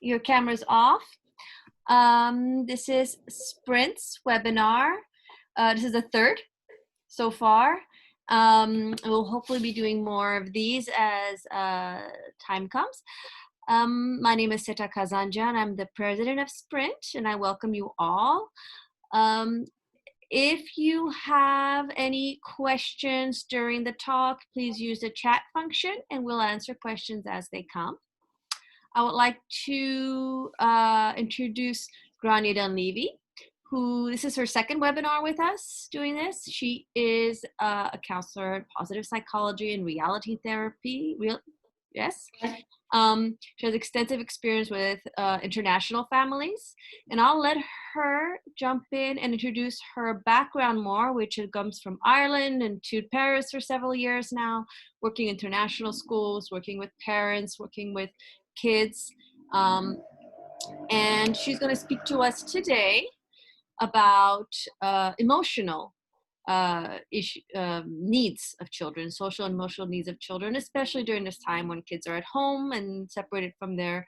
your camera's off. This is Sprint's webinar. This is the third so far. We'll hopefully be doing more of these as time comes. My name is Seta Kazanjan. I'm the president of Sprint, and I welcome you all. If you have any questions during the talk, please use the chat function and we'll answer questions as they come. I would like to introduce Grainne Dunleavy, this is her second webinar with us doing this. She is a counselor in positive psychology and reality therapy. Yes. She has extensive experience with international families, and I'll let her jump in and introduce her background more, which comes from Ireland and to Paris for several years now, working in international schools, working with parents, working with kids. And she's going to speak to us today about emotional needs of children, social and emotional needs of children, especially during this time when kids are at home and separated from their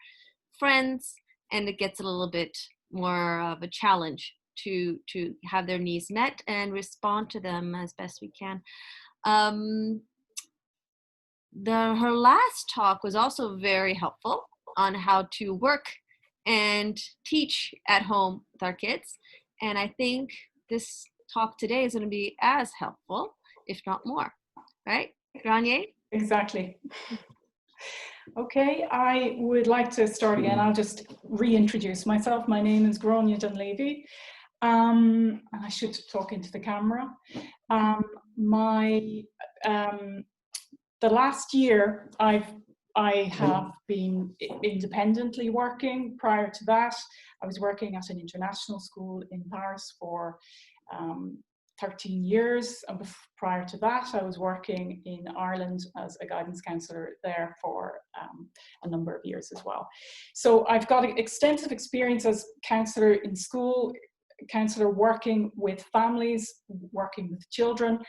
friends, and it gets a little bit more of a challenge to have their needs met and respond to them as best we can. Her last talk was also very helpful on how to work and teach at home with our kids. And I think this talk today is going to be as helpful, if not more. Right, Grainne? Exactly. Okay, I would like to start again. I'll just reintroduce myself. My name is Grainne Dunleavy. And I should talk into the camera. The last year, I have been independently working. Prior to that, I was working at an international school in Paris for 13 years. And prior to that, I was working in Ireland as a guidance counsellor there for a number of years as well. So I've got extensive experience as counsellor in school, counsellor working with families, working with children.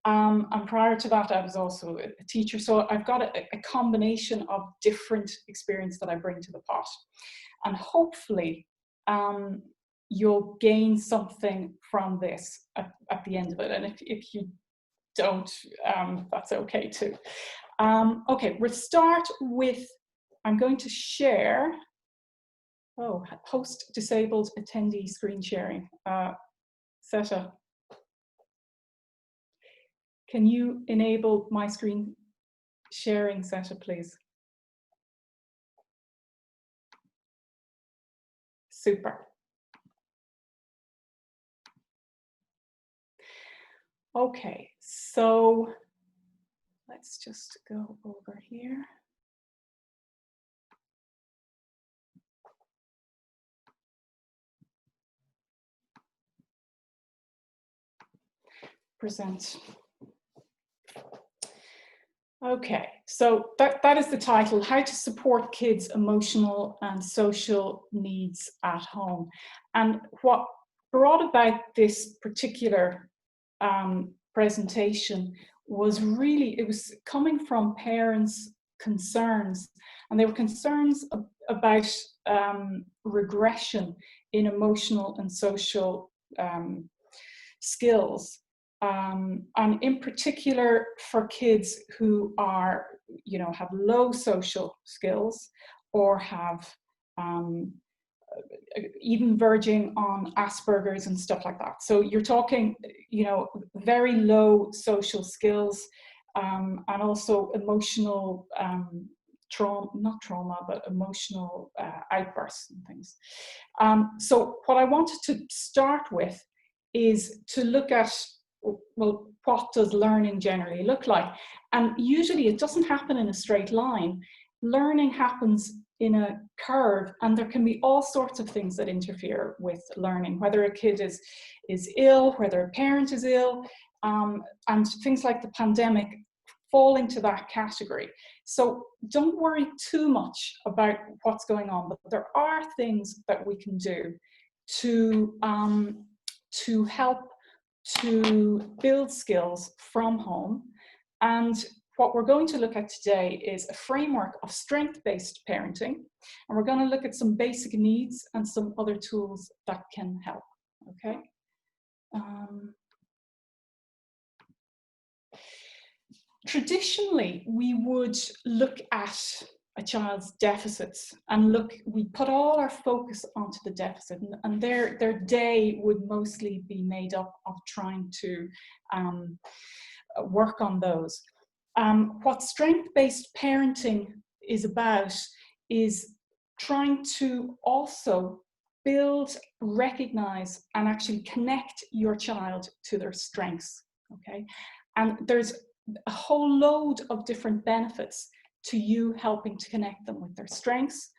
And prior to that, I was also a teacher. So I've got a combination of different experience that I bring to the pot. And hopefully, you'll gain something from this at the end of it. And if you don't, that's okay too. Okay, we'll start with, I'm going to share, host disabled attendee screen sharing. Seta, can you enable my screen sharing, Seta, please? Super. Okay, so let's just go over here. Present. Okay, so that is the title, How to Support Kids' Emotional and Social Needs at Home. And what brought about this particular presentation was really, it was coming from parents' concerns, and they were concerns about regression in emotional and social skills. And in particular for kids who are, have low social skills or have even verging on Asperger's and stuff like that. So you're talking, very low social skills and also emotional emotional outbursts and things. So what I wanted to start with is to look at, well, what does learning generally look like? And usually it doesn't happen in a straight line. Learning happens in a curve, and there can be all sorts of things that interfere with learning, whether a kid is ill, whether a parent is ill, and things like the pandemic fall into that category. So don't worry too much about what's going on, but there are things that we can do to help to build skills from home. And what we're going to look at today is a framework of strength-based parenting, and we're going to look at some basic needs and some other tools that can help. Okay. Traditionally, we would look at a child's deficits and we put all our focus onto the deficit, and their day would mostly be made up of trying to work on those. What strength-based parenting is about is trying to also build, recognize, and actually connect your child to their strengths. Okay, and there's a whole load of different benefits to you helping to connect them with their strengths,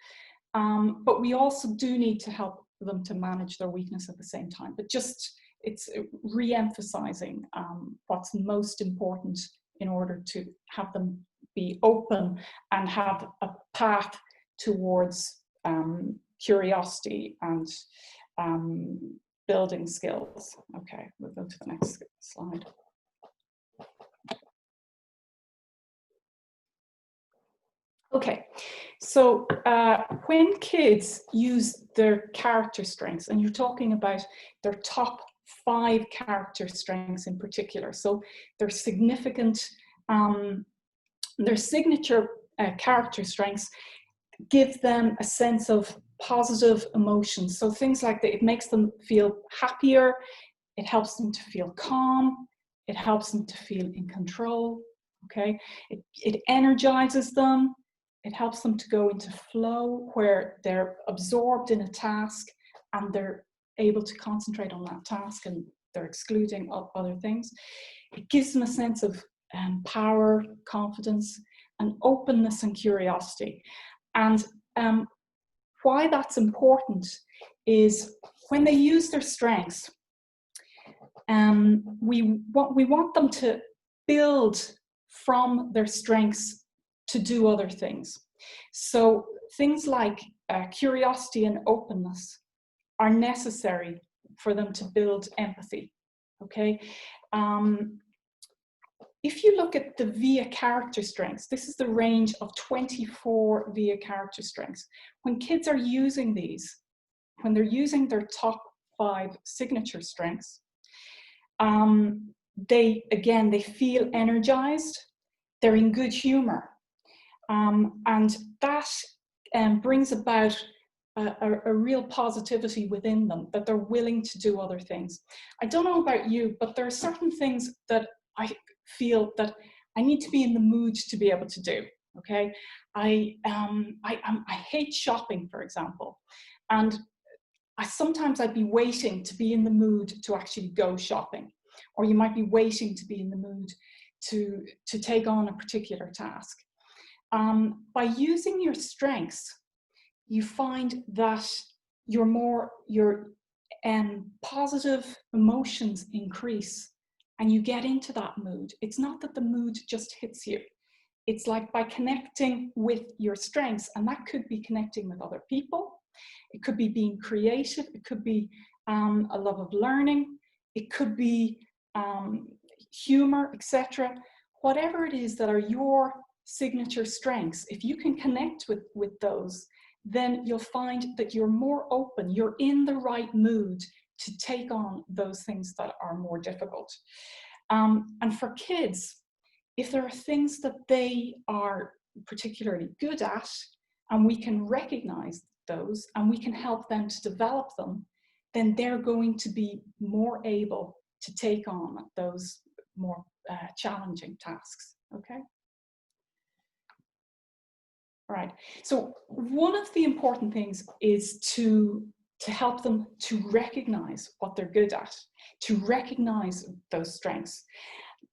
but we also do need to help them to manage their weakness at the same time. But just it's re-emphasizing what's most important in order to have them be open and have a path towards curiosity and building skills. Okay, we'll go to the next slide. Okay, so when kids use their character strengths, and you're talking about their top 5 character strengths in particular, so their significant, their signature character strengths give them a sense of positive emotions. So things like that, it makes them feel happier, it helps them to feel calm, it helps them to feel in control, okay? It energizes them, it helps them to go into flow where they're absorbed in a task and they're able to concentrate on that task and they're excluding other things. It gives them a sense of power, confidence, and openness and curiosity. And why that's important is when they use their strengths, we want them to build from their strengths to do other things. So things like curiosity and openness are necessary for them to build empathy. Okay. If you look at the VIA character strengths, this is the range of 24 VIA character strengths. When kids are using these, when they're using their top 5 signature strengths, they feel energized, they're in good humor, and that brings about a real positivity within them, that they're willing to do other things. I don't know about you, but there are certain things that I feel that I need to be in the mood to be able to do. Okay, I hate shopping, for example, and sometimes I'd be waiting to be in the mood to actually go shopping, or you might be waiting to be in the mood to take on a particular task. By using your strengths, you find that your positive emotions increase and you get into that mood. It's not that the mood just hits you. It's like by connecting with your strengths, and that could be connecting with other people. It could be being creative. It could be a love of learning. It could be humor, etc. Whatever it is that are your signature strengths, if you can connect with those, then you'll find that you're more open, you're in the right mood to take on those things that are more difficult. And for kids, if there are things that they are particularly good at, and we can recognize those and we can help them to develop them, then they're going to be more able to take on those more challenging tasks. Okay. All right. So one of the important things is to help them to recognize what they're good at, to recognize those strengths.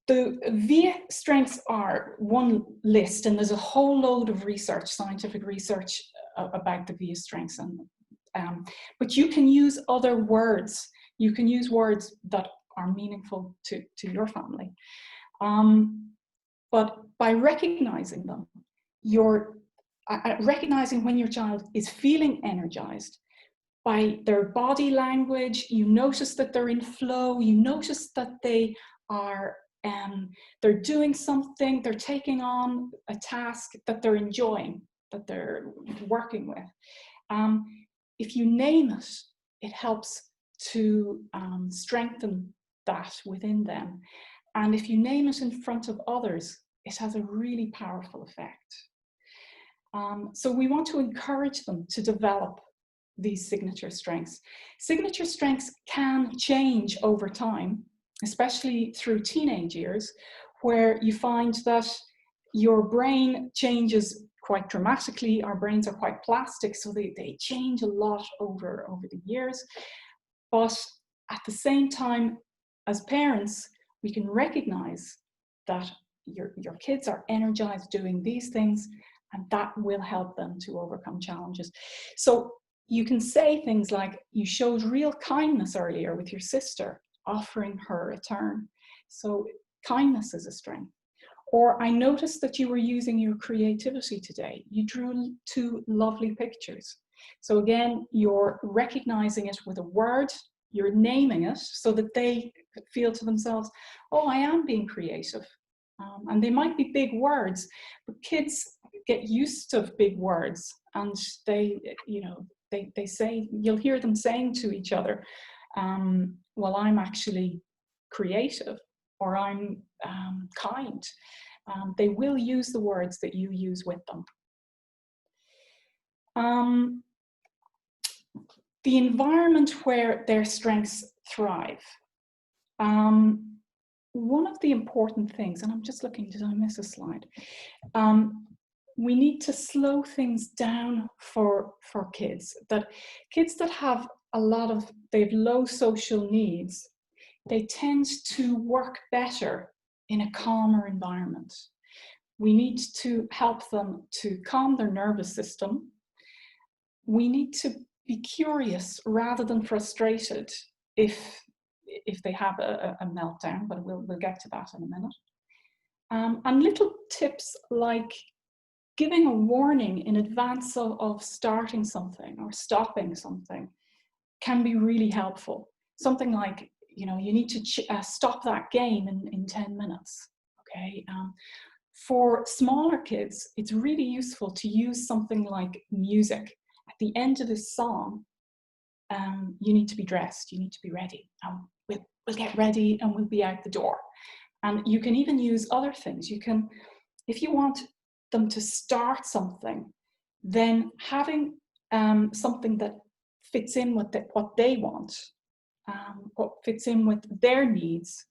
The VIA strengths are one list, and there's a whole load of research, scientific research about the VIA strengths. But you can use other words. You can use words that are meaningful to your family. But by recognizing them, you're recognizing when your child is feeling energized. By their body language, you notice that they're in flow, you notice that they are they're doing something, they're taking on a task that they're enjoying, that they're working with. If you name it, it helps to strengthen that within them. And if you name it in front of others, it has a really powerful effect. So we want to encourage them to develop these signature strengths. Signature strengths can change over time, especially through teenage years, where you find that your brain changes quite dramatically. Our brains are quite plastic, so they change a lot over the years. But at the same time, as parents, we can recognize that your kids are energized doing these things, and that will help them to overcome challenges. So you can say things like, you showed real kindness earlier with your sister, offering her a turn. So kindness is a strength. Or, I noticed that you were using your creativity today. You drew 2 lovely pictures. So again, you're recognizing it with a word, you're naming it so that they feel to themselves, oh, I am being creative. And they might be big words, but kids get used to big words, and they say, you'll hear them saying to each other, well, I'm actually creative, or I'm kind. They will use the words that you use with them. The environment where their strengths thrive. One of the important things, and I'm just looking, did I miss a slide? We need to slow things down for kids. That kids that have they have low social needs, they tend to work better in a calmer environment. We need to help them to calm their nervous system. We need to be curious rather than frustrated if they have a meltdown, but we'll get to that in a minute. And little tips like giving a warning in advance of starting something or stopping something can be really helpful. Something like, you need to stop that game in 10 minutes, okay? For smaller kids, it's really useful to use something like music. At the end of this song, you need to be dressed, you need to be ready. We'll get ready and we'll be out the door. And you can even use other things. You can, if you want them to start something, then having something that fits in with what they want, what fits in with their needs,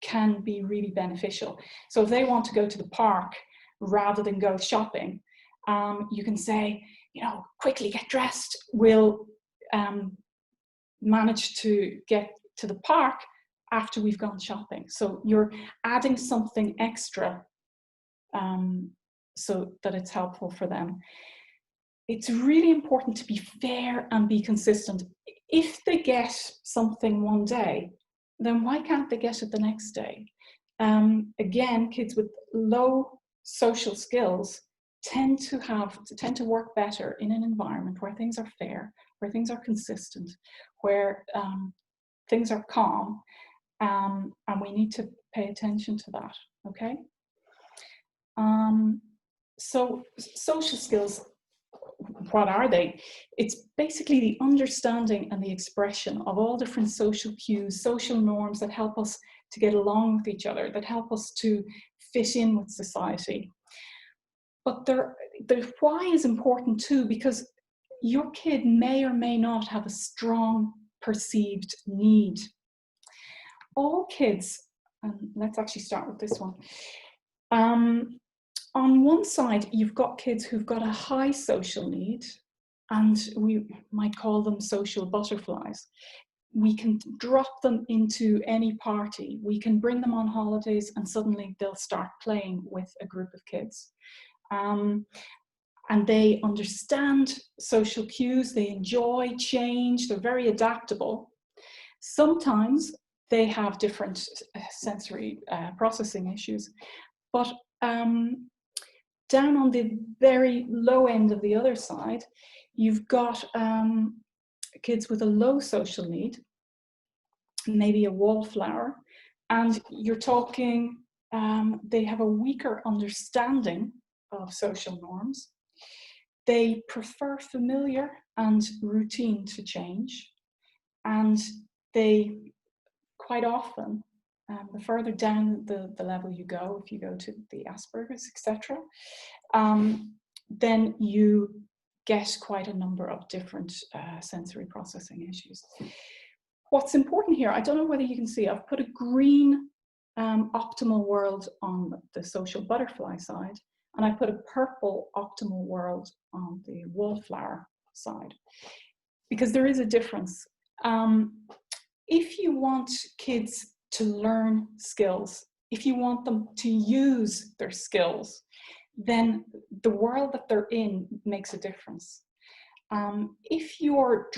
can be really beneficial. So if they want to go to the park rather than go shopping, you can say, quickly get dressed. We'll manage to get to the park after we've gone shopping. So you're adding something extra so that it's helpful for them. It's really important to be fair and be consistent. If they get something one day, then why can't they get it the next day? Again, kids with low social skills tend to work better in an environment where things are fair, where things are consistent, where things are calm, and we need to pay attention to that, okay? So social skills, what are they? It's basically the understanding and the expression of all different social cues, social norms that help us to get along with each other, that help us to fit in with society. But the why is important too, because your kid may or may not have a strong perceived need. All kids, let's actually start with this one. On one side, you've got kids who've got a high social need, and we might call them social butterflies. We can drop them into any party. We can bring them on holidays and suddenly they'll start playing with a group of kids. And they understand social cues, they enjoy change, they're very adaptable. Sometimes they have different sensory processing issues, but down on the very low end of the other side, you've got kids with a low social need, maybe a wallflower, And you're talking, they have a weaker understanding of social norms. They prefer familiar and routine to change. And they quite often, the further down the level you go, if you go to the Asperger's, etc., then you get quite a number of different sensory processing issues. What's important here, I don't know whether you can see, I've put a green optimal world on the social butterfly side, and I put a purple optimal world on the wallflower side, because there is a difference. If you want kids to learn skills, if you want them to use their skills, then the world that they're in makes a difference. If you're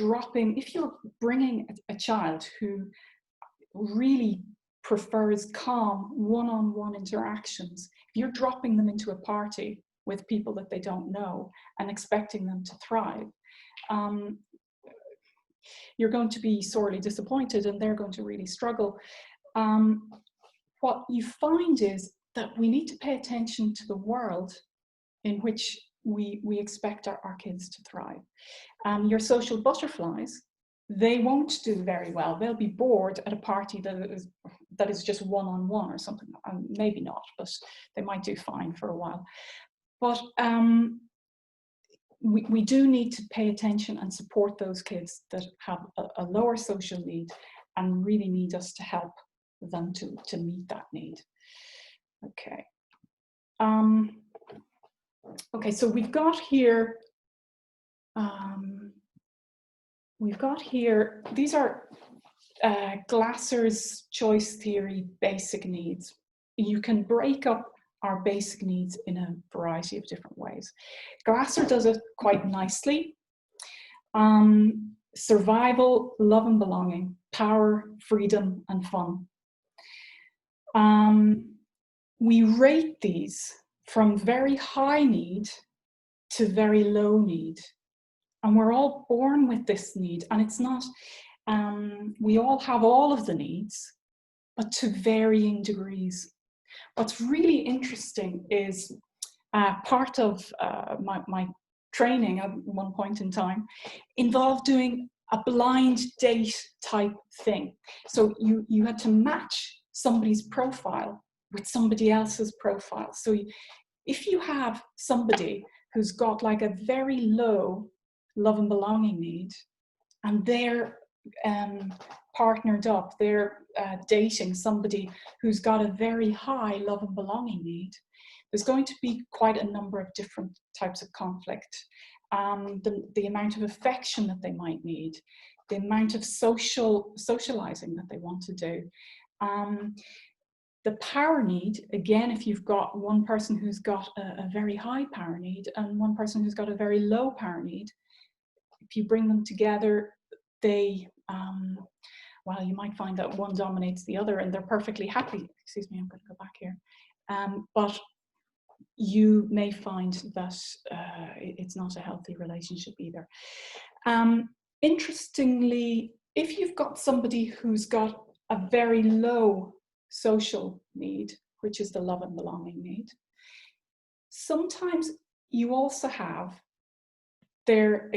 bringing a child who really prefers calm one-on-one interactions, if you're dropping them into a party with people that they don't know and expecting them to thrive, you're going to be sorely disappointed and they're going to really struggle. What you find is that we need to pay attention to the world in which we expect our kids to thrive. Your social butterflies, they won't do very well. They'll be bored at a party that is just one-on-one or something. Maybe not, but they might do fine for a while. But we do need to pay attention and support those kids that have a lower social need and really need us to help them to meet that need. Okay. Okay, so we've got here, these are Glasser's choice theory basic needs. You can break up our basic needs in a variety of different ways. Glasser does it quite nicely. Survival, love and belonging, power, freedom, and fun. We rate these from very high need to very low need. And we're all born with this need, and it's not, we all have all of the needs, but to varying degrees. What's really interesting is part of my training at one point in time involved doing a blind date type thing. So you had to match somebody's profile with somebody else's profile. So if you have somebody who's got like a very low love and belonging need, and they're partnered up, they're dating somebody who's got a very high love and belonging need, there's going to be quite a number of different types of conflict. The amount of affection that they might need, the amount of socializing that they want to do. The power need, again, if you've got one person who's got a very high power need and one person who's got a very low power need, if you bring them together, they, well, you might find that one dominates the other and they're perfectly happy. Excuse me, I'm going to go back here. But you may find that it's not a healthy relationship either. Interestingly, if you've got somebody who's got a very low social need, which is the love and belonging need, sometimes you also have their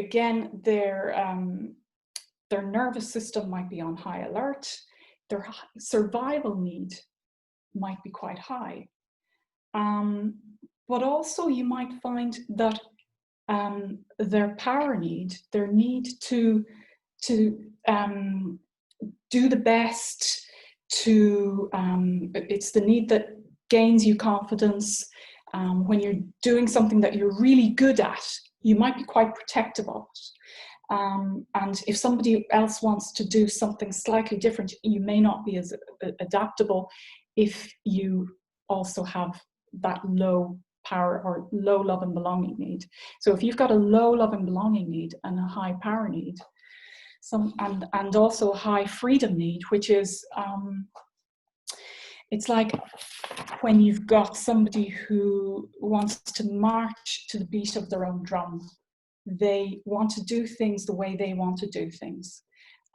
nervous system might be on high alert, their survival need might be quite high. But also you might find that their power need, their need to do the best, it's the need that gains you confidence. When you're doing something that you're really good at, you might be quite protective of it. And if somebody else wants to do something slightly different, you may not be as adaptable if you also have that low power or low love and belonging need. So if you've got a low love and belonging need and a high power need, and also a high freedom need, which is, it's like when you've got somebody who wants to march to the beat of their own drum. They want to do things the way they want to do things.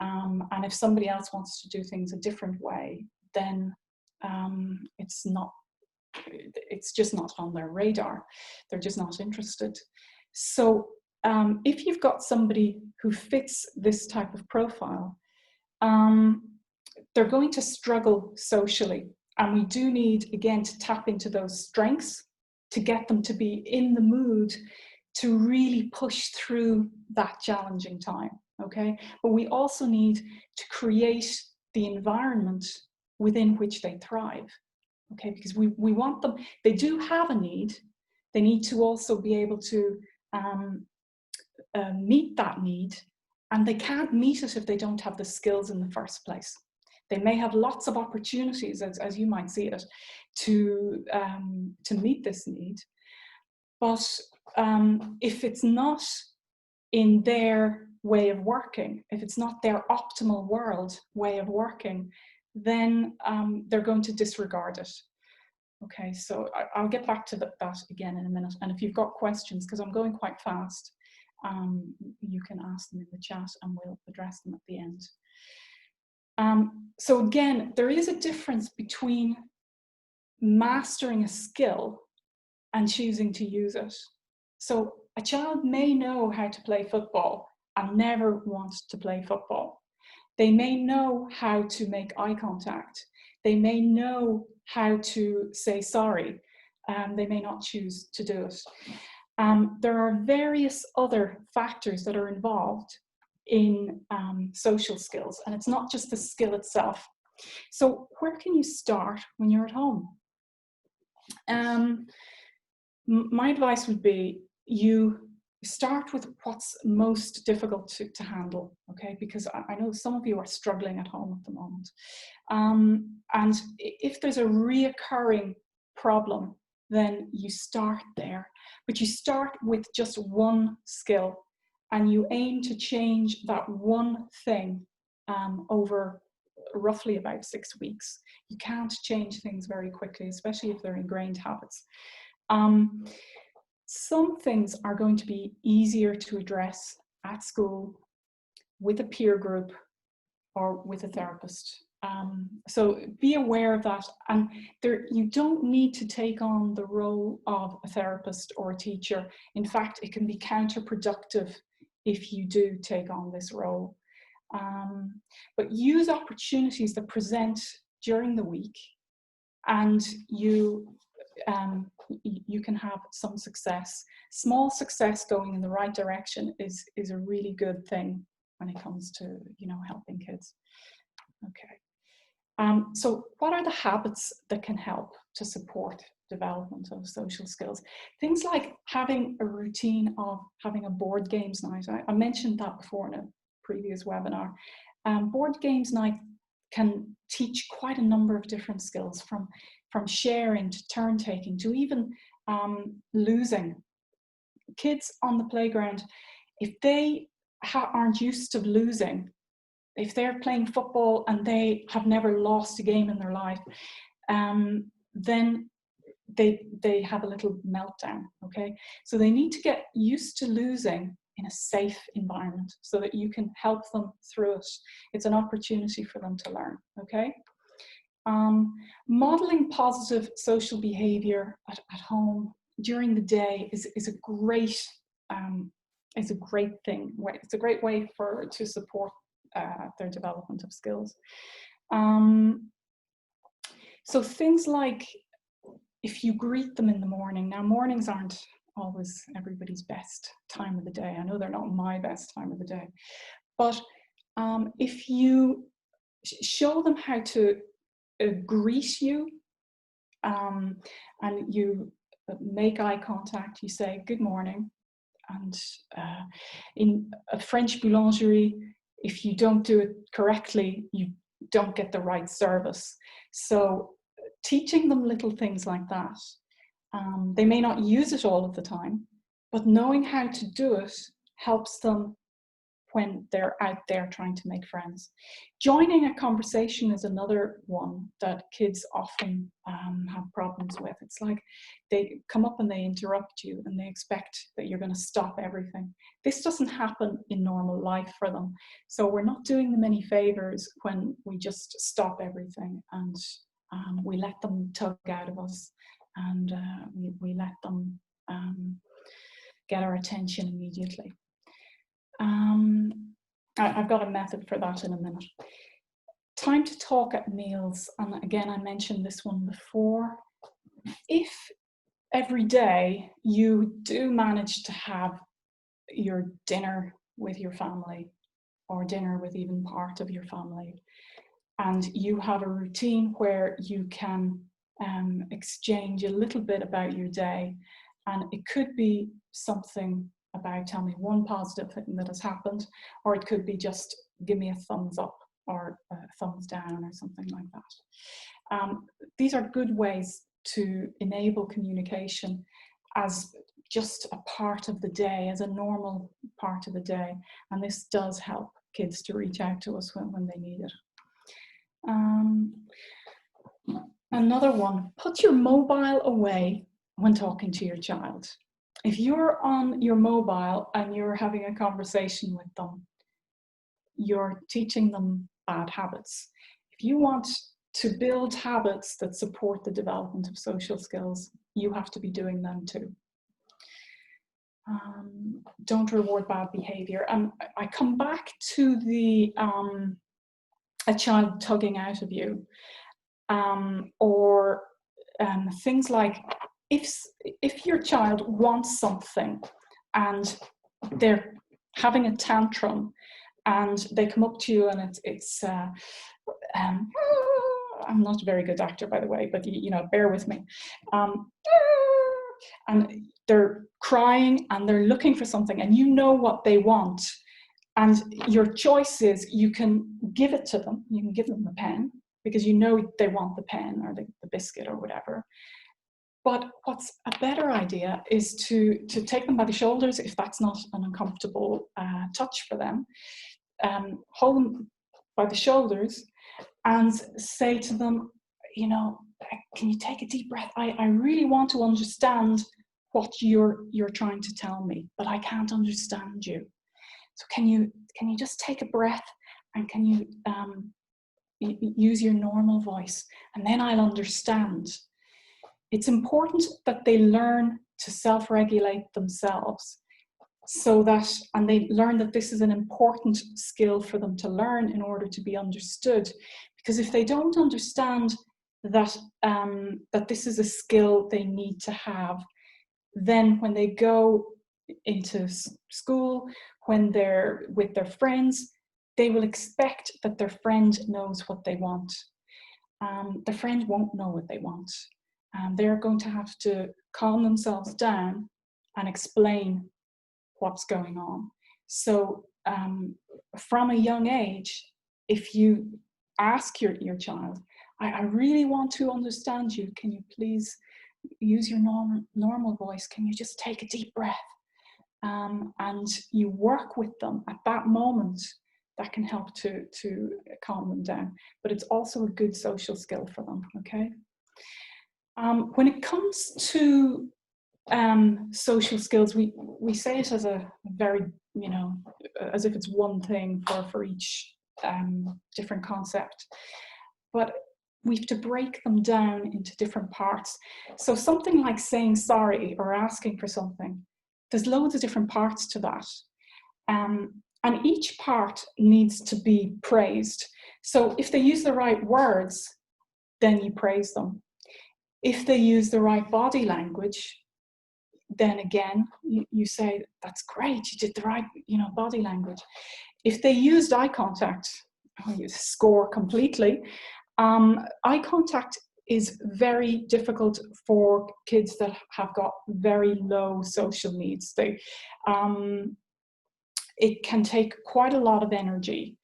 And if somebody else wants to do things a different way, then it's just not on their radar. They're just not interested. So if you've got somebody who fits this type of profile, they're going to struggle socially. And we do need, again, to tap into those strengths to get them to be in the mood to really push through that challenging time, okay? But we also need to create the environment within which they thrive, okay? Because we want them, they do have a need, they need to also be able to meet that need, and they can't meet it if they don't have the skills in the first place. They may have lots of opportunities, as you might see it, to meet this need, but if it's not in their way of working, if it's not their optimal world way of working, then they're going to disregard it. Okay, so I'll get back to that again in a minute. And if you've got questions, because I'm going quite fast, you can ask them in the chat and we'll address them at the end. So again, there is a difference between mastering a skill and choosing to use it. So a child may know how to play football and never want to play football. They may know how to make eye contact. They may know how to say sorry. They may not choose to do it. There are various other factors that are involved in social skills, and it's not just the skill itself. So where can you start when you're at home? My advice would be you start with what's most difficult to handle, okay? Because I know some of you are struggling at home at the moment. And if there's a reoccurring problem, then you start there. But you start with just one skill and you aim to change that one thing over roughly about 6 weeks. You can't change things very quickly, especially if they're ingrained habits. Some things are going to be easier to address at school with a peer group or with a therapist. So be aware of that. And you don't need to take on the role of a therapist or a teacher. In fact, it can be counterproductive if you do take on this role. But use opportunities that present during the week, and you can have some success. Small success going in the right direction is a really good thing when it comes to, helping kids. Okay. So what are the habits that can help to support development of social skills? Things like having a routine of having a board games night. I mentioned that before in a previous webinar. Board games night can teach quite a number of different skills, from sharing to turn taking to even losing. Kids on the playground, if they aren't used to losing, if they're playing football and they have never lost a game in their life, then they have a little meltdown, okay? So they need to get used to losing in a safe environment so that you can help them through it. It's an opportunity for them to learn, okay? Modeling positive social behavior at home during the day is a great thing. It's a great way to support their development of skills. So things like, if you greet them in the morning. Now, mornings aren't always everybody's best time of the day. I know they're not my best time of the day, but if you show them how to greet you, and you make eye contact, you say good morning, and in a French boulangerie, if you don't do it correctly, you don't get the right service. So teaching them little things like that. They may not use it all of the time, but knowing how to do it helps them when they're out there trying to make friends. Joining a conversation is another one that kids often have problems with. It's like they come up and they interrupt you and they expect that you're going to stop everything. This doesn't happen in normal life for them. So we're not doing them any favors when we just stop everything and We let them tug out of us, and we let them get our attention immediately. I've got a method for that in a minute. Time to talk at meals, and again, I mentioned this one before. If every day you do manage to have your dinner with your family, or dinner with even part of your family, and you have a routine where you can exchange a little bit about your day, and it could be something about, tell me one positive thing that has happened, or it could be just give me a thumbs up or a thumbs down or something like that. These are good ways to enable communication as just a part of the day, as a normal part of the day, and this does help kids to reach out to us when they need it. Another one, put your mobile away when talking to your child. If you're on your mobile and you're having a conversation with them, you're teaching them bad habits. If you want to build habits that support the development of social skills, you have to be doing them too. Don't reward bad behavior. And I come back to the a child tugging out of you, or things like if your child wants something and they're having a tantrum and they come up to you and it's I'm not a very good actor, by the way, but you know, bear with me. And they're crying and they're looking for something, and you know what they want. And your choice is you can give it to them. You can give them the pen because you know they want the pen or the biscuit or whatever. But what's a better idea is to take them by the shoulders if that's not an uncomfortable touch for them. Hold them by the shoulders and say to them, you know, can you take a deep breath? I really want to understand what you're trying to tell me, but I can't understand you. So can you just take a breath, and can you use your normal voice, and then I'll understand. It's important that they learn to self-regulate themselves, so that, and they learn that this is an important skill for them to learn in order to be understood. Because if they don't understand that that this is a skill they need to have, then when they go into school, when they're with their friends, they will expect that their friend knows what they want. The friend won't know what they want. They're going to have to calm themselves down and explain what's going on. So from a young age, if you ask your child, I really want to understand you, can you please use your normal voice, can you just take a deep breath? And you work with them at that moment, that can help to calm them down. But it's also a good social skill for them, okay? When it comes to social skills, we say it as a very, you know, as if it's one thing for each different concept. But we have to break them down into different parts. So something like saying sorry or asking for something, there's loads of different parts to that. And each part needs to be praised. So if they use the right words, then you praise them. If they use the right body language, then again, you say, that's great, you did the right, you know, body language. If they used eye contact, you score completely. Eye contact is very difficult for kids that have got very low social needs. It can take quite a lot of energy.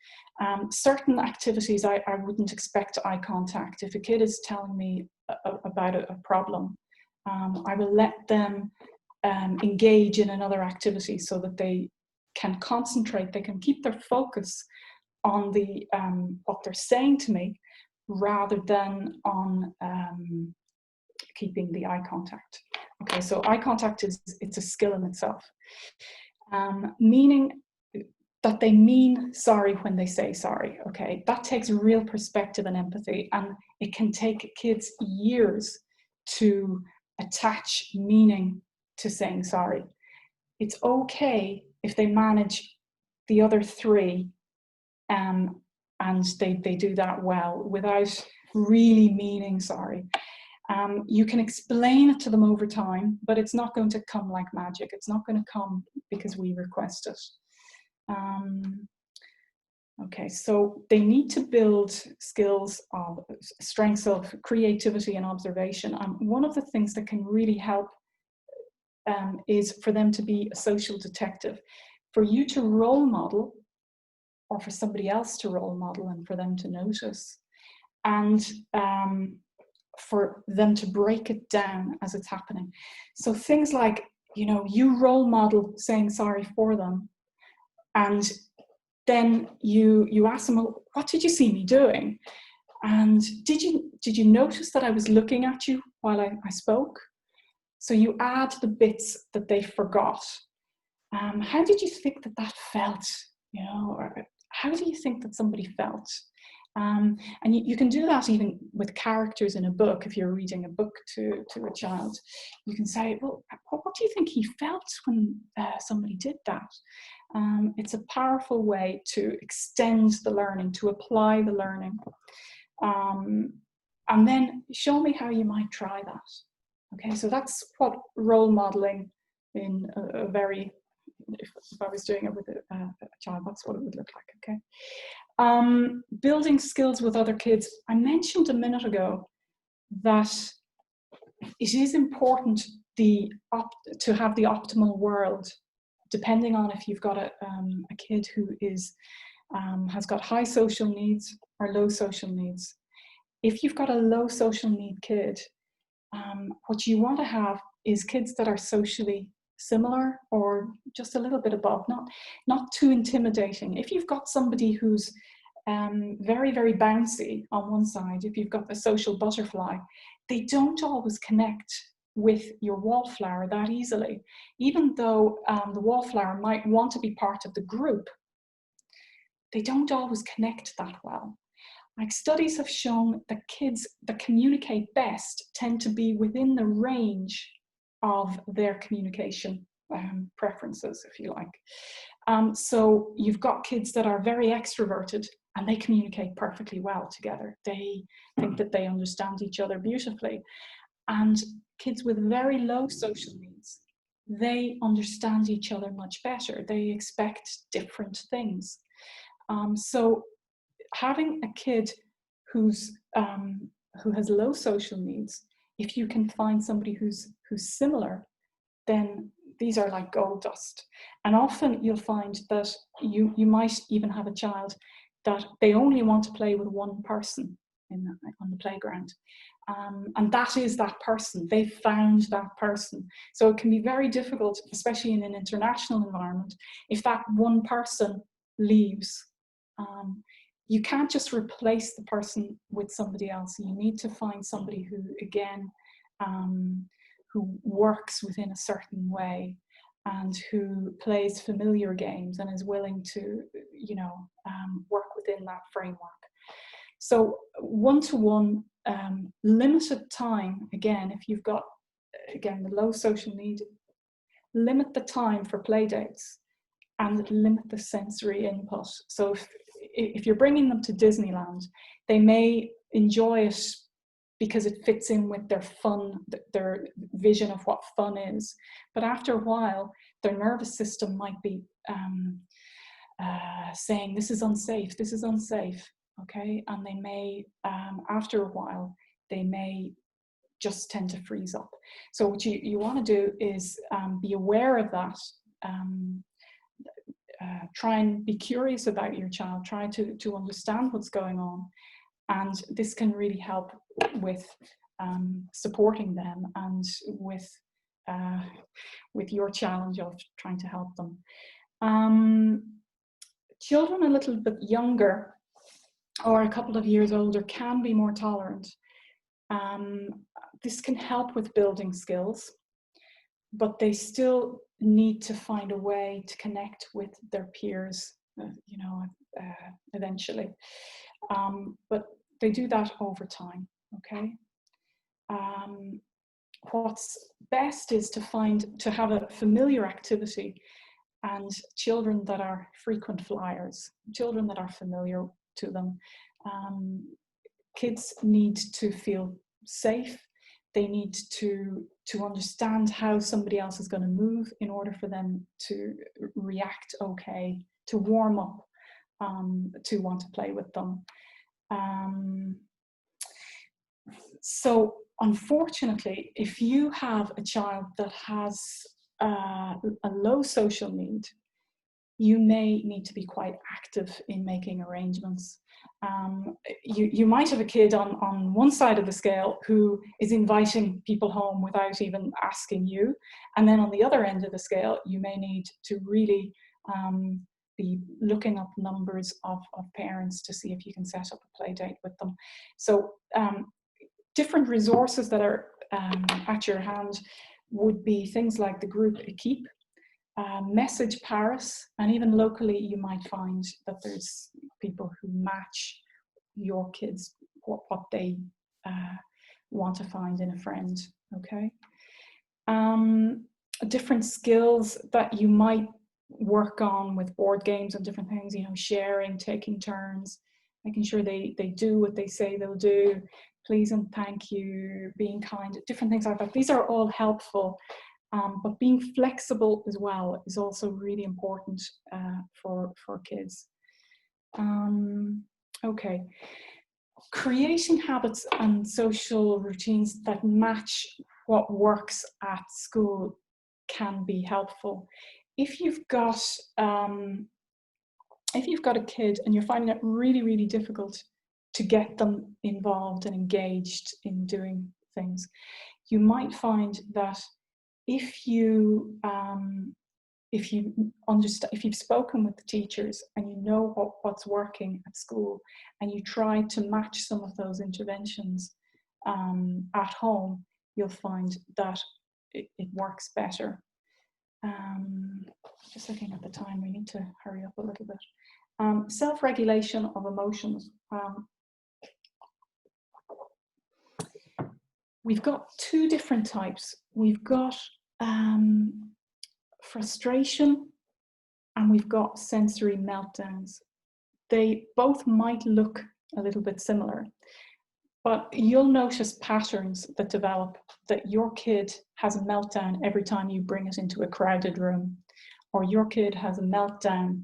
Certain activities, I wouldn't expect eye contact. If a kid is telling me about a problem, I will let them engage in another activity so that they can concentrate, they can keep their focus on the what they're saying to me, rather than on keeping the eye contact. Okay, so eye contact it's a skill in itself. Meaning, that they mean sorry when they say sorry, okay? That takes real perspective and empathy, and it can take kids years to attach meaning to saying sorry. It's okay if they manage the other three, and they do that well without really meaning sorry. You can explain it to them over time, but it's not going to come like magic. It's not going to come because we request it. Okay, so they need to build skills of strengths of creativity and observation. One of the things that can really help is for them to be a social detective, for you to role model, or for somebody else to role model and for them to notice, and for them to break it down as it's happening. So things like, you role model saying sorry for them, and then you ask them, well, what did you see me doing? And did you notice that I was looking at you while I spoke? So you add the bits that they forgot. How did you think that felt? Or how do you think that somebody felt? And you can do that even with characters in a book. If you're reading a book to a child, you can say, well, what do you think he felt when somebody did that? It's a powerful way to extend the learning, to apply the learning. And then show me how you might try that. Okay, so that's what role modeling in a very, if I was doing it with a child, that's what it would look like, okay? Building skills with other kids. I mentioned a minute ago that it is important to have the optimal world, depending on if you've got a kid who has got high social needs or low social needs. If you've got a low social need kid, what you want to have is kids that are socially similar or just a little bit above, not too intimidating. If you've got somebody who's very, very bouncy on one side, if you've got a social butterfly, they don't always connect with your wallflower that easily. Even though the wallflower might want to be part of the group, they don't always connect that well. Like, studies have shown that kids that communicate best tend to be within the range of their communication preferences, if you like. So you've got kids that are very extroverted and they communicate perfectly well together. They think that they understand each other beautifully. And kids with very low social needs, they understand each other much better. They expect different things. So having a kid who has low social needs, if you can find somebody who's similar, then these are like gold dust. And often you'll find that you might even have a child that they only want to play with one person on the playground. And that is that person. They found that person. So it can be very difficult, especially in an international environment, if that one person leaves. You can't just replace the person with somebody else. You need to find somebody who, again, who works within a certain way and who plays familiar games and is willing to, work within that framework. So one-to-one, limited time, again, if you've got, again, the low social need, limit the time for play dates and limit the sensory input. So if you're bringing them to Disneyland, they may enjoy it because it fits in with their fun, their vision of what fun is. But after a while, their nervous system might be saying, this is unsafe, okay? And they may, after a while, they may just tend to freeze up. So what you want to do is be aware of that. Try and be curious about your child, try to understand what's going on. And this can really help with supporting them and with your challenge of trying to help them. Children a little bit younger or a couple of years older can be more tolerant. This can help with building skills, but they still need to find a way to connect with their peers you know, eventually. But they do that over time, okay? What's best is to have a familiar activity, and children that are frequent flyers, children that are familiar to them. Kids need to feel safe. They need to understand how somebody else is going to move in order for them to react okay, to warm up, to want to play with them. So unfortunately, if you have a child that has a low social need, you may need to be quite active in making arrangements. You might have a kid on one side of the scale who is inviting people home without even asking you. And then on the other end of the scale, you may need to really be looking up numbers of parents to see if you can set up a play date with them. So different resources that are at your hand would be things like the group Equipe, Message Paris, and even locally you might find that there's people who match your kids, what they want to find in a friend, okay? Different skills that you might work on with board games and different things, you know, sharing, taking turns, making sure they do what they say they'll do, please and thank you, being kind, different things like that. These are all helpful, but being flexible as well is also really important for kids. Okay, creating habits and social routines that match what works at school can be helpful. If you've got a kid and you're finding it really, really difficult to get them involved and engaged in doing things, you might find that if you've spoken with the teachers and you know what's working at school, and you try to match some of those interventions at home, you'll find that it works better. Just looking at the time, we need to hurry up a little bit. Self-regulation of emotions. We've got two different types. We've got frustration, and we've got sensory meltdowns. They both might look a little bit similar, but you'll notice patterns that develop, that your kid has a meltdown every time you bring it into a crowded room, or your kid has a meltdown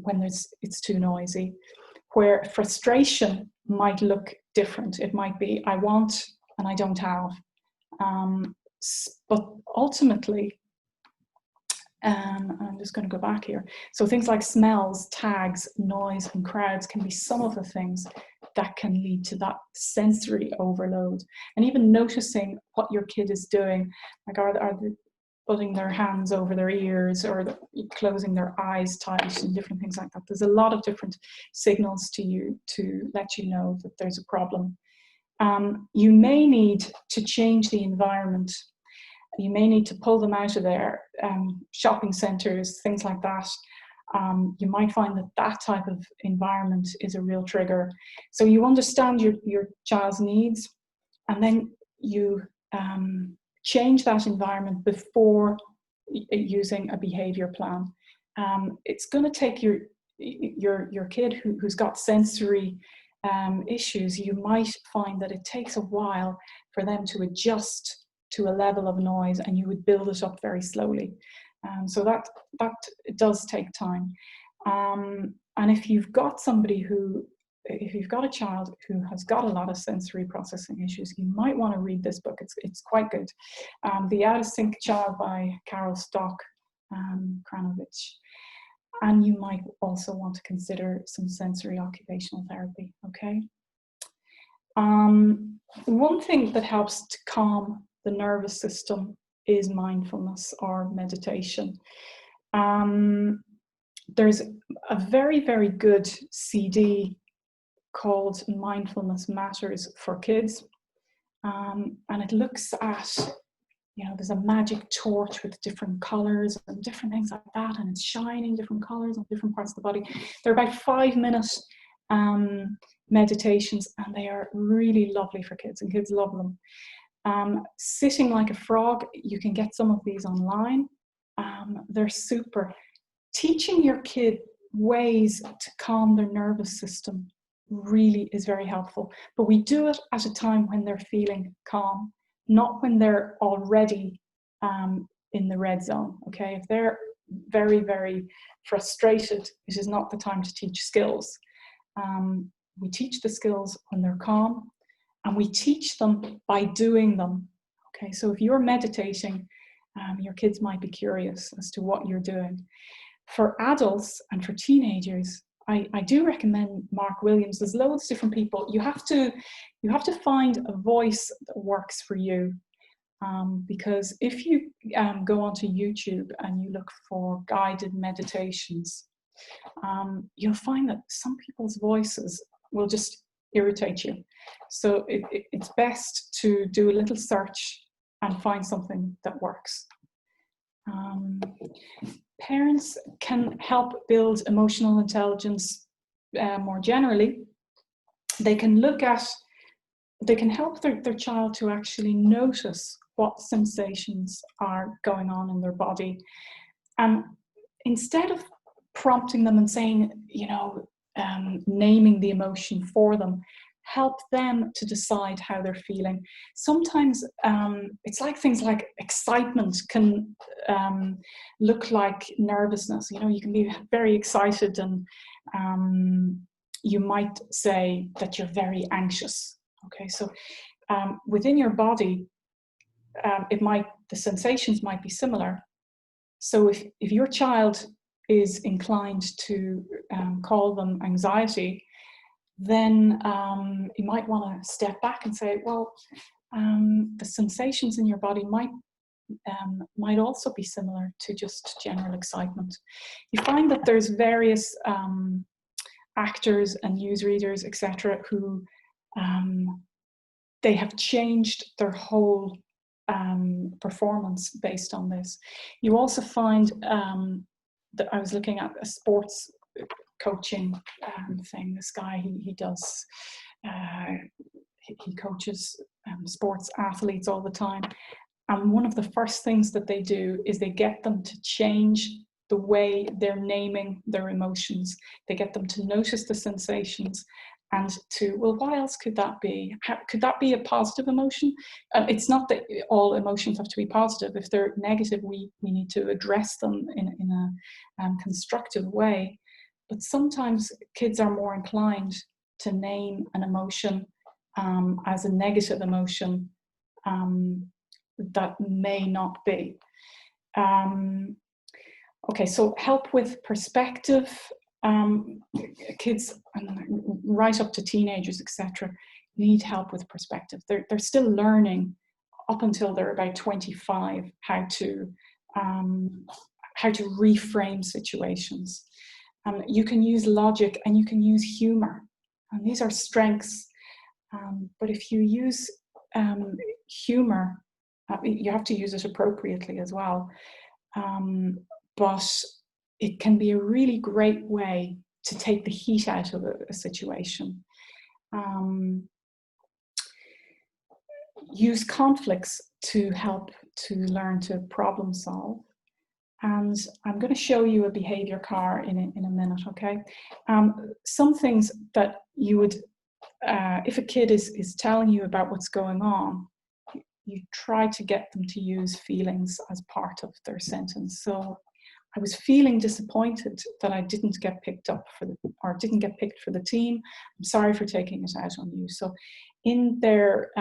when it's too noisy, where frustration might look different. It might be, I want and I don't have. But ultimately, I'm just going to go back here. So things like smells, tags, noise, and crowds can be some of the things that can lead to that sensory overload. And even noticing what your kid is doing, like are they putting their hands over their ears, or closing their eyes tight, and different things like that. There's a lot of different signals to you to let you know that there's a problem. You may need to change the environment. You may need to pull them out of their shopping centres, things like that. You might find that type of environment is a real trigger. So you understand your child's needs, and then you change that environment before using a behaviour plan. It's going to take your kid who's got sensory issues. You might find that it takes a while for them to adjust to a level of noise, and you would build it up very slowly. So that does take time. And if you've got a child who has got a lot of sensory processing issues, you might want to read this book. It's quite good. The Out of Sync Child by Carol Stock Kranovich. And you might also want to consider some sensory occupational therapy, okay? One thing that helps to calm the nervous system is mindfulness or meditation. There's a very, very good CD called Mindfulness Matters for Kids, and it looks at there's a magic torch with different colors and different things like that, and it's shining different colors on different parts of the body. They're about 5-minute meditations, and they are really lovely for kids, and kids love them. Sitting like a frog, you can get some of these online. They're super. Teaching your kid ways to calm their nervous system really is very helpful, but we do it at a time when they're feeling calm, not when they're already in the red zone. Okay, if they're very, very frustrated, it is not the time to teach skills. We teach the skills when they're calm, and we teach them by doing them. Okay, so if you're meditating, your kids might be curious as to what you're doing. For adults and for teenagers, I do recommend Mark Williams. There's loads of different people. You have to find a voice that works for you, because if you go onto YouTube and you look for guided meditations, you'll find that some people's voices will just irritate you. So it's best to do a little search and find something that works. Parents can help build emotional intelligence more generally. They can help their child to actually notice what sensations are going on in their body. And instead of prompting them and saying, naming the emotion for them, help them to decide how they're feeling. Sometimes it's like things like excitement can look like nervousness. You can be very excited, and you might say that you're very anxious. Okay, so within your body, the sensations might be similar. So if your child is inclined to call them anxiety, then you might want to step back and say, well, the sensations in your body might also be similar to just general excitement. You find that there's various actors and newsreaders, etc., who they have changed their whole performance based on this. You also find that I was looking at a sports coaching thing. This guy, he does, he coaches sports athletes all the time. And one of the first things that they do is they get them to change the way they're naming their emotions. They get them to notice the sensations and to, well, what else could that be? Could that be a positive emotion? It's not that all emotions have to be positive. If they're negative, we need to address them in a constructive way. But sometimes kids are more inclined to name an emotion as a negative emotion that may not be. Okay, so help with perspective. Kids right up to teenagers, etc., need help with perspective. They're still learning up until they're about 25 how to reframe situations. You can use logic and you can use humor, and these are strengths. But if you use humor, you have to use it appropriately as well. But it can be a really great way to take the heat out of a situation. Use conflicts to help to learn to problem solve. And I'm going to show you a behavior car in a minute, okay? Some things that you would, if a kid is telling you about what's going on, you try to get them to use feelings as part of their sentence. So I was feeling disappointed that I didn't get picked up didn't get picked for the team. I'm sorry for taking it out on you. So in their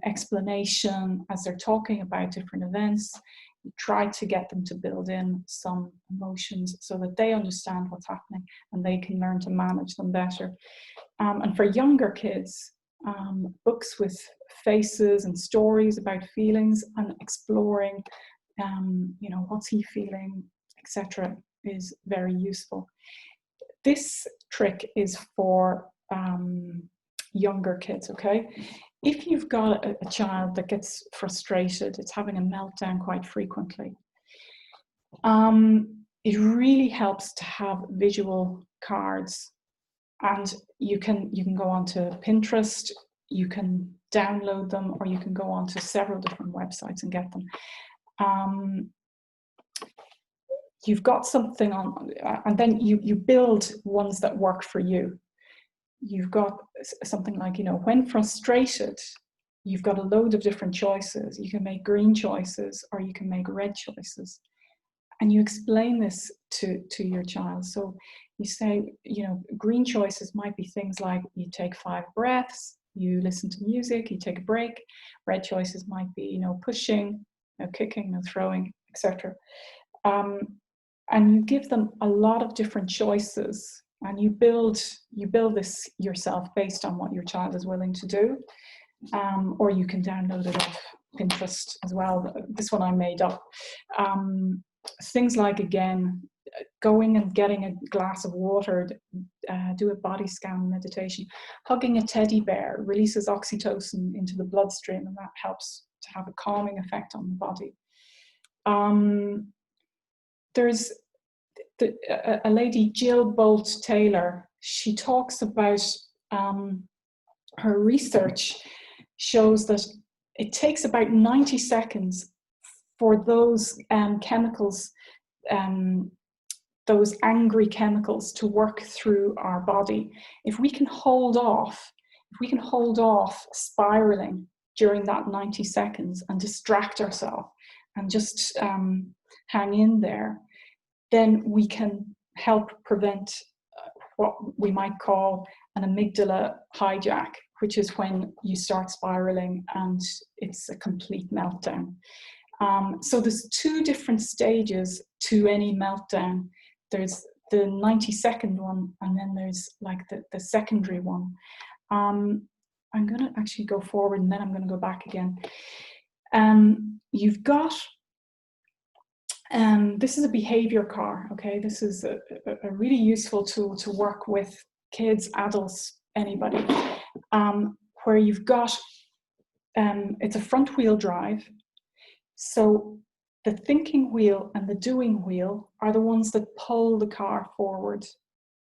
explanation, as they're talking about different events, you try to get them to build in some emotions so that they understand what's happening and they can learn to manage them better. And for younger kids, books with faces and stories about feelings and exploring, what's he feeling, etc., is very useful. This trick is for younger kids, okay? if you've got a child that gets frustrated, it's having a meltdown quite frequently, it really helps to have visual cards. And you can go onto Pinterest, you can download them, or you can go onto several different websites and get them. You've got something on, and then you build ones that work for you. You've got something like, when frustrated, you've got a load of different choices. You can make green choices, or you can make red choices. And you explain this to your child. So you say, green choices might be things like you take 5 breaths, you listen to music, you take a break. Red choices might be, pushing, kicking, throwing, etc. And you give them a lot of different choices, and you build this yourself based on what your child is willing to do. Or you can download it off Pinterest as well. This one I made up. Things like, again, going and getting a glass of water, do a body scan meditation. Hugging a teddy bear releases oxytocin into the bloodstream, and that helps to have a calming effect on the body. There's a lady, Jill Bolt Taylor. She talks about her research shows that it takes about 90 seconds for those chemicals, those angry chemicals, to work through our body. If we can hold off spiraling during that 90 seconds and distract ourselves and just hang in there, then we can help prevent what we might call an amygdala hijack, which is when you start spiraling and it's a complete meltdown. So there's 2 different stages to any meltdown. There's the 90-second one, and then there's like the secondary one. I'm going to actually go forward, and then I'm going to go back again. You've got, this is a behavior car, okay? This is a really useful tool to work with kids, adults, anybody, where you've got, it's a front wheel drive. So the thinking wheel and the doing wheel are the ones that pull the car forward.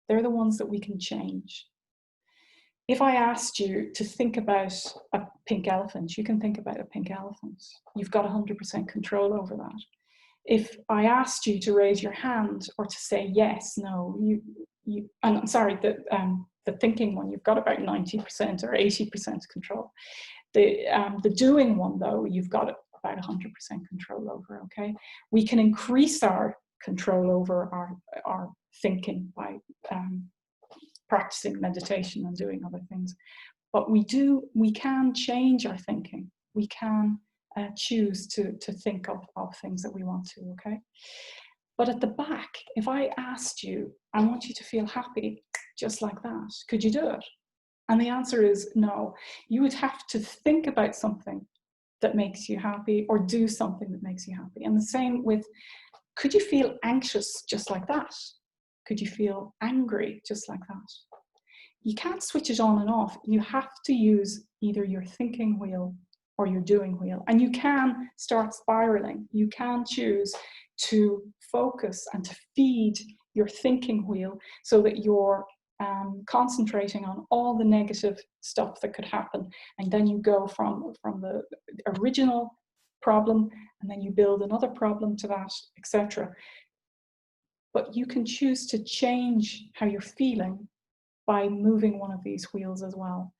They're the ones that we can change. If I asked you to think about a pink elephant, you can think about a pink elephant. You've got 100% control over that. If I asked you to raise your hand or to say yes, no, and I'm sorry, the thinking one, you've got about 90% or 80% control. The doing one, though, you've got about 100% control over, okay? We can increase our control over our thinking by practicing meditation and doing other things. But we can change our thinking. We can choose to think of things that we want to, okay? But at the back, if I asked you, I want you to feel happy, just like that, could you do it? And the answer is no. You would have to think about something that makes you happy, or do something that makes you happy. And the same with, could you feel anxious just like that? Could you feel angry just like that? You can't switch it on and off. You have to use either your thinking wheel or your doing wheel. And you can start spiraling. You can choose to focus and to feed your thinking wheel so that you're concentrating on all the negative stuff that could happen. And then you go from the original problem, and then you build another problem to that, etc. But you can choose to change how you're feeling by moving one of these wheels as well.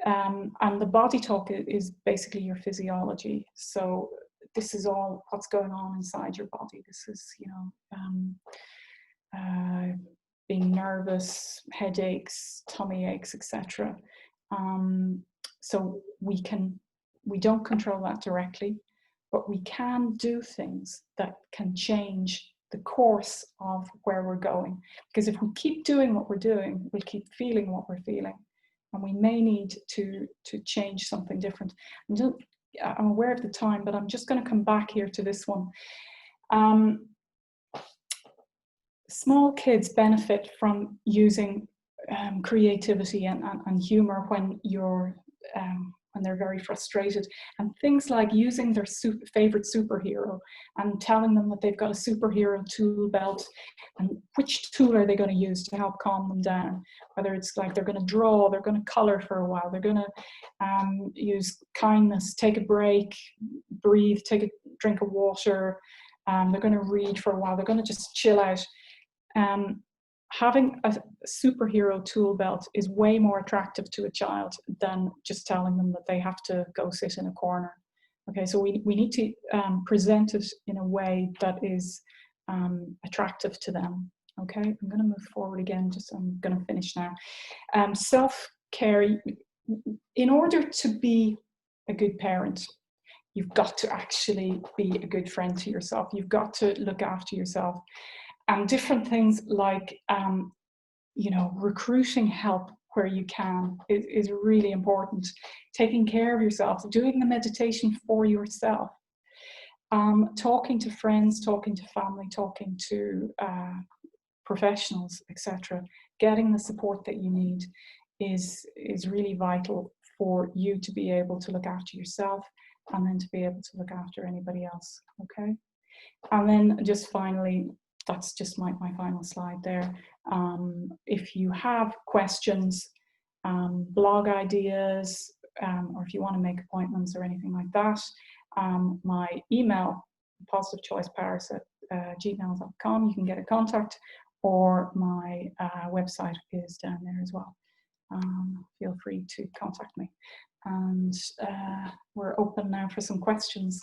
And the body talk is basically your physiology. So this is all what's going on inside your body. This is, being nervous, headaches, tummy aches, etc. So we don't control that directly, but we can do things that can change the course of where we're going. Because if we keep doing what we're doing, we'll keep feeling what we're feeling, and we may need to change something different. I'm aware of the time, but I'm just going to come back here to this one. Small kids benefit from using creativity and humor when when they're very frustrated, and things like using their favorite superhero and telling them that they've got a superhero tool belt and which tool are they going to use to help calm them down. Whether it's like they're going to draw, they're going to color for a while, they're going to use kindness, take a break, breathe, take a drink of water, they're going to read for a while, they're going to just chill out. Having a superhero tool belt is way more attractive to a child than just telling them that they have to go sit in a corner. Okay, so we need to present it in a way that is attractive to them. Okay, I'm going to move forward again, I'm going to finish now. Self-care, in order to be a good parent, you've got to actually be a good friend to yourself. You've got to look after yourself. And different things like, recruiting help where you can is really important. Taking care of yourself, doing the meditation for yourself, talking to friends, talking to family, talking to professionals, etc. Getting the support that you need is really vital for you to be able to look after yourself and then to be able to look after anybody else. Okay, and then just finally, that's just my final slide there. If you have questions, blog ideas, or if you want to make appointments or anything like that, my email, positivechoiceparis@gmail.com, you can get in contact, or my website is down there as well. Feel free to contact me. And we're open now for some questions.